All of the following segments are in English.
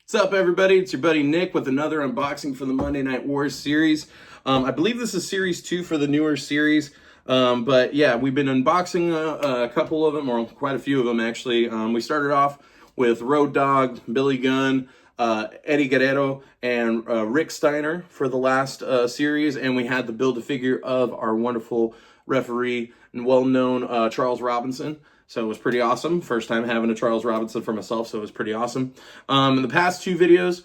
What's up, everybody? It's your buddy Nick with another unboxing for the Monday Night Wars series. I believe this is series 2 for the newer series. But yeah, we've been unboxing a couple of them, or quite a few of them actually. We started off with Road Dogg, Billy Gunn, Eddie Guerrero, and Rick Steiner for the last series, and we had the Build-A-Figure of our wonderful referee and well-known Charles Robinson. So it was pretty awesome. First time having a Charles Robinson for myself, so it was pretty awesome. In the past 2 videos,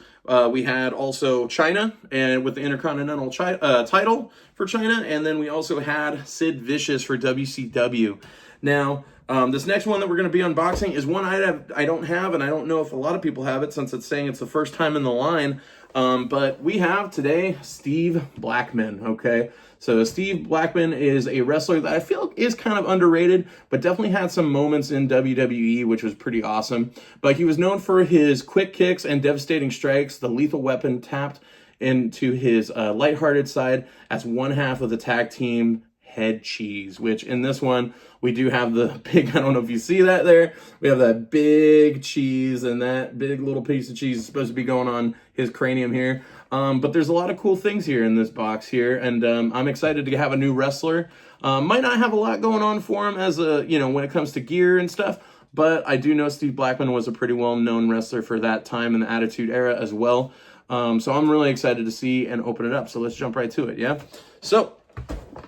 we had also China, and with the Intercontinental title for China, and then we also had Sid Vicious for WCW. Now, this next one that we're going to be unboxing is one I don't have, and I don't know if a lot of people have it since it's saying it's the first time in the line. But we have today Steve Blackman, okay? So Steve Blackman is a wrestler that I feel is kind of underrated, but definitely had some moments in WWE, which was pretty awesome. But he was known for his quick kicks and devastating strikes. The lethal weapon tapped into his lighthearted side as one half of the tag team head cheese, which in this one, we do have the big, I don't know if you see that there, we have that big cheese, and that big little piece of cheese is supposed to be going on his cranium here. But there's a lot of cool things here in this box here, and I'm excited to have a new wrestler. Might not have a lot going on for him as a, when it comes to gear and stuff, but I do know Steve Blackman was a pretty well-known wrestler for that time in the Attitude Era as well. So I'm really excited to see and open it up. So let's jump right to it, yeah? So,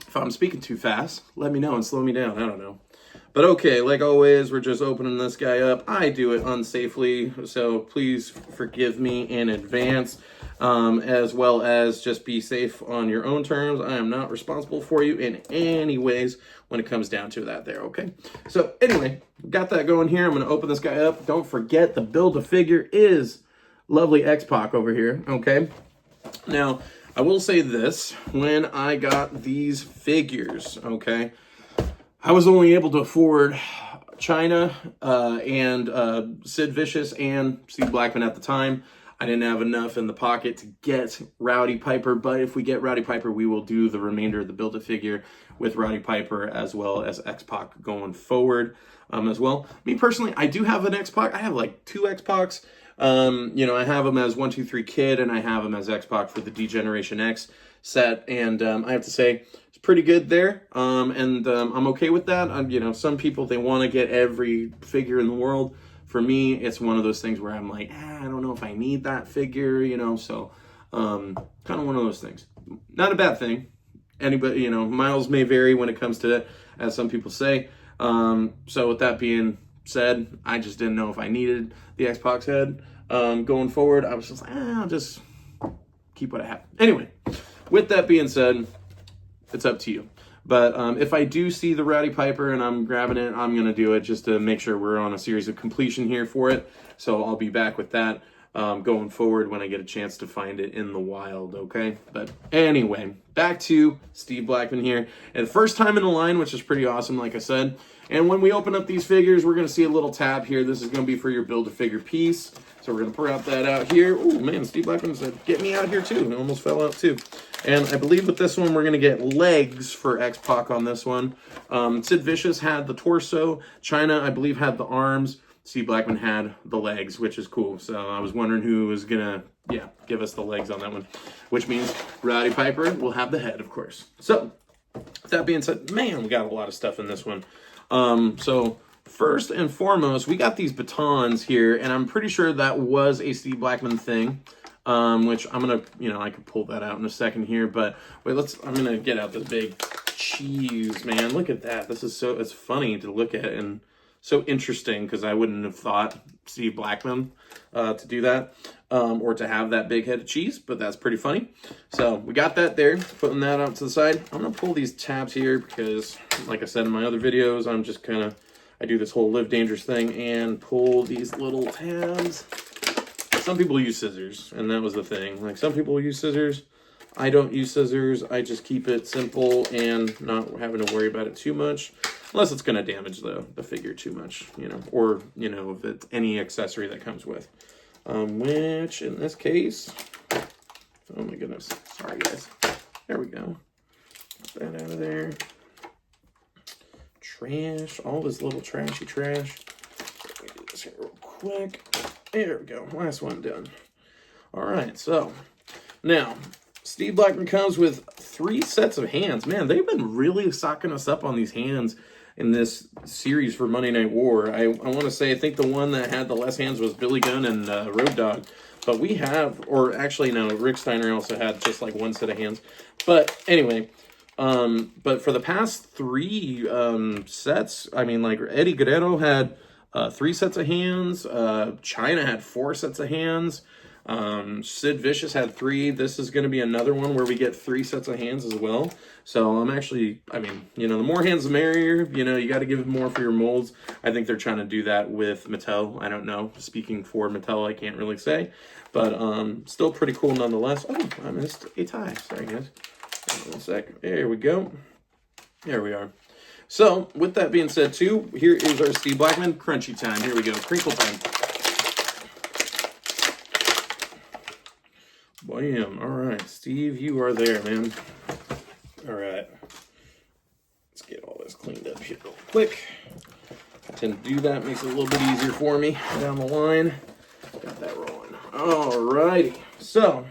if I'm speaking too fast, let me know and slow me down. I don't know. But okay, like always, we're just opening this guy up. I do it unsafely, so please forgive me in advance, as well as just be safe on your own terms. I am not responsible for you in any ways when it comes down to that there, okay? So anyway, got that going here. I'm going to open this guy up. Don't forget the Build-A-Figure is lovely X-Pac over here, okay? Now, I will say this, when I got these figures, okay, I was only able to afford China and Sid Vicious and Steve Blackman at the time. I didn't have enough in the pocket to get Rowdy Piper, but if we get Rowdy Piper, we will do the remainder of the Build-A-Figure with Rowdy Piper as well as X-Pac going forward as well. Me personally, I do have an X-Pac. I have like 2 X-Pacs. I have them as 1, 2, 3 Kid, and I have them as X-Pac for the D-Generation X set, and I have to say, it's pretty good there, and I'm okay with that. Some people, they want to get every figure in the world. For me, it's one of those things where I'm like, I don't know if I need that figure, so kind of one of those things. Not a bad thing. Anybody, miles may vary when it comes to it, as some people say. So with that being said, I just didn't know if I needed the X-Pac head. Going forward, I was just like, I'll just keep what I have. Anyway, with that being said, it's up to you. But if I do see the Rowdy Piper and I'm grabbing it, I'm going to do it just to make sure we're on a series of completion here for it. So I'll be back with that going forward when I get a chance to find it in the wild, okay? But anyway, back to Steve Blackman here. And first time in the line, which is pretty awesome, like I said. And when we open up these figures, we're going to see a little tab here. This is going to be for your Build-A-Figure piece. So we're going to prop that out here. Oh, man, Steve Blackman said, get me out here, too. It almost fell out, too. And I believe with this one, we're going to get legs for X-Pac on this one. Sid Vicious had the torso. China, I believe, had the arms. Steve Blackman had the legs, which is cool. So I was wondering who was going to, give us the legs on that one. Which means Rowdy Piper will have the head, of course. So, with that being said, man, we got a lot of stuff in this one. So first and foremost, we got these batons here, and I'm pretty sure that was a Steve Blackman thing, which I'm going to, I could pull that out in a second here, but wait, I'm going to get out this big cheese, man. Look at that. This is it's funny to look at and so interesting because I wouldn't have thought Steve Blackman to do that or to have that big head of cheese, but that's pretty funny. So we got that there, putting that out to the side. I'm going to pull these tabs here because, like I said in my other videos, I'm just I do this whole live dangerous thing and pull these little tabs. Some people use scissors, and that was the thing. Like, some people use scissors. I don't use scissors. I just keep it simple and not having to worry about it too much. Unless it's going to damage the figure too much, or, if it's any accessory that comes with. Which, in this case, oh my goodness, sorry guys. There we go. Get that out of there. Trash, all this little trashy trash. Let me do this here real quick. There we go, last one done. All right, so now Steve Blackman comes with 3 sets of hands. Man, they've been really socking us up on these hands in this series for Monday Night War. I want to say, I think the one that had the less hands was Billy Gunn and Road Dogg. But we have, or actually no, Rick Steiner also had just like 1 set of hands. But anyway, but for the past 3 sets, I mean, like Eddie Guerrero had 3 sets of hands. China had 4 sets of hands. Sid Vicious had 3. This is going to be another one where we get 3 sets of hands as well. So I'm actually, I mean, you know, the more hands the merrier. You know, you got to give more for your molds. I think they're trying to do that with Mattel. I don't know. Speaking for Mattel, I can't really say. But still pretty cool nonetheless. Oh, I missed a tie. Sorry, guys. Hold on 1 sec. There we go. There we are. So, with that being said, too, here is our Steve Blackman crunchy time. Here we go. Crinkle time. Bam. All right, Steve, you are there, man. All right. Let's get all this cleaned up here real quick. I tend to do that. Makes it a little bit easier for me down the line. Got that rolling. All righty. So,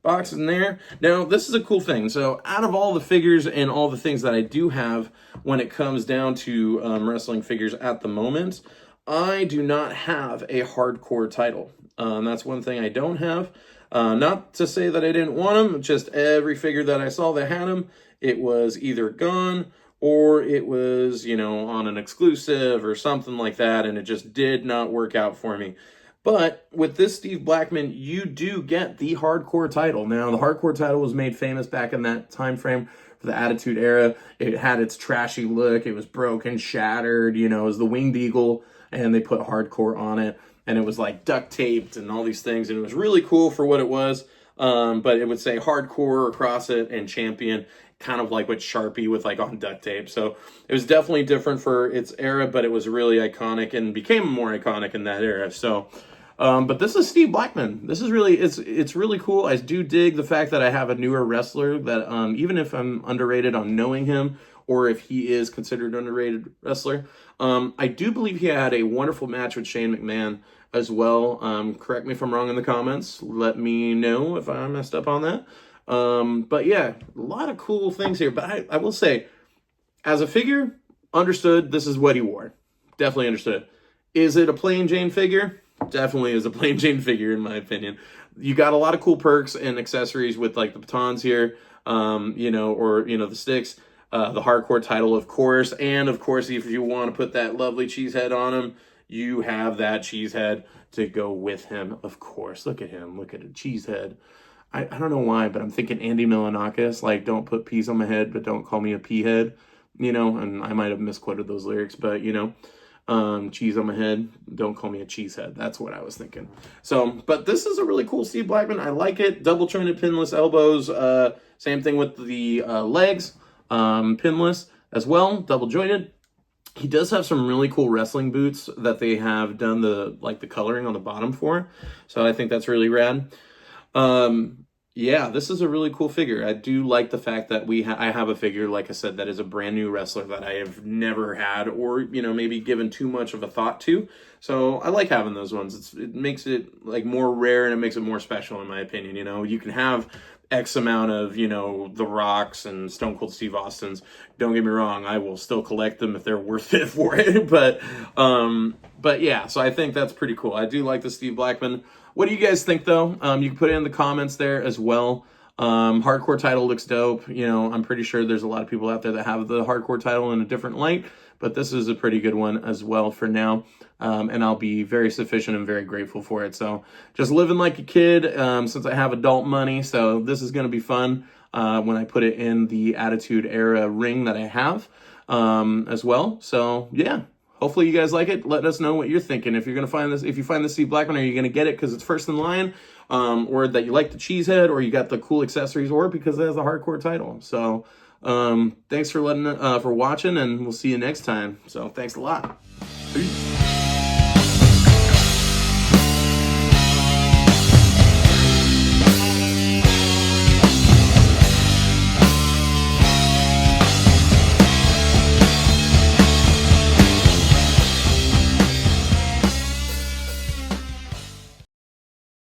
box in there. Now, this is a cool thing. So, out of all the figures and all the things that I do have when it comes down to wrestling figures at the moment, I do not have a hardcore title. That's one thing I don't have. Not to say that I didn't want them, just every figure that I saw that had them, it was either gone or it was, you know, on an exclusive or something like that, and it just did not work out for me. But with this Steve Blackman, you do get the hardcore title. Now, the hardcore title was made famous back in that time frame for the Attitude Era. It had its trashy look. It was broken, shattered, you know, it was the Winged Eagle, and they put hardcore on it. And it was like duct taped and all these things. And it was really cool for what it was. But it would say hardcore across it and champion, kind of like with Sharpie with like on duct tape. So it was definitely different for its era, but it was really iconic and became more iconic in that era. So, but this is Steve Blackman. This is really, it's really cool. I do dig the fact that I have a newer wrestler that even if I'm underrated on knowing him, or if he is considered an underrated wrestler. I do believe he had a wonderful match with Shane McMahon as well. Correct me if I'm wrong in the comments. Let me know if I messed up on that. But yeah, a lot of cool things here. But I will say, as a figure, understood this is what he wore. Definitely understood. Is it a plain Jane figure? Definitely is a plain Jane figure in my opinion. You got a lot of cool perks and accessories with like the batons here, you know, or, you know, the sticks. The hardcore title, of course, and of course, if you want to put that lovely cheese head on him, you have that cheese head to go with him, of course. Look at him, look at a cheese head. I don't know why, but I'm thinking Andy Milonakis, like, don't put peas on my head, but don't call me a pea head, you know, and I might have misquoted those lyrics, but, you know, cheese on my head, don't call me a cheese head. That's what I was thinking. So, but this is a really cool Steve Blackman. I like it. Double jointed pinless elbows. Same thing with the legs. Pinless as well, double jointed. He does have some really cool wrestling boots that they have done the coloring on the bottom for. So I think that's really rad. Yeah, this is a really cool figure. I do like the fact that I have a figure, like I said, that is a brand new wrestler that I have never had or, you know, maybe given too much of a thought to. So I like having those ones. It makes it like more rare and it makes it more special in my opinion. You know, you can have X amount of, you know, The Rocks and Stone Cold Steve Austins. Don't get me wrong, I will still collect them if they're worth it for it. But yeah, so I think that's pretty cool. I do like the Steve Blackman. What do you guys think though? You can put it in the comments there as well. Hardcore title looks dope. You know, I'm pretty sure there's a lot of people out there that have the hardcore title in a different light, but this is a pretty good one as well for now. And I'll be very sufficient and very grateful for it. So just living like a kid, since I have adult money. So this is going to be fun, when I put it in the Attitude Era ring that I have, as well. So yeah. Hopefully you guys like it. Let us know what you're thinking. If you're going to find this, if you find this Steve Blackman, are you going to get it because it's first in line, or that you like the cheese head, or you got the cool accessories, or because it has a hardcore title. So thanks for watching, and we'll see you next time. So thanks a lot. Peace.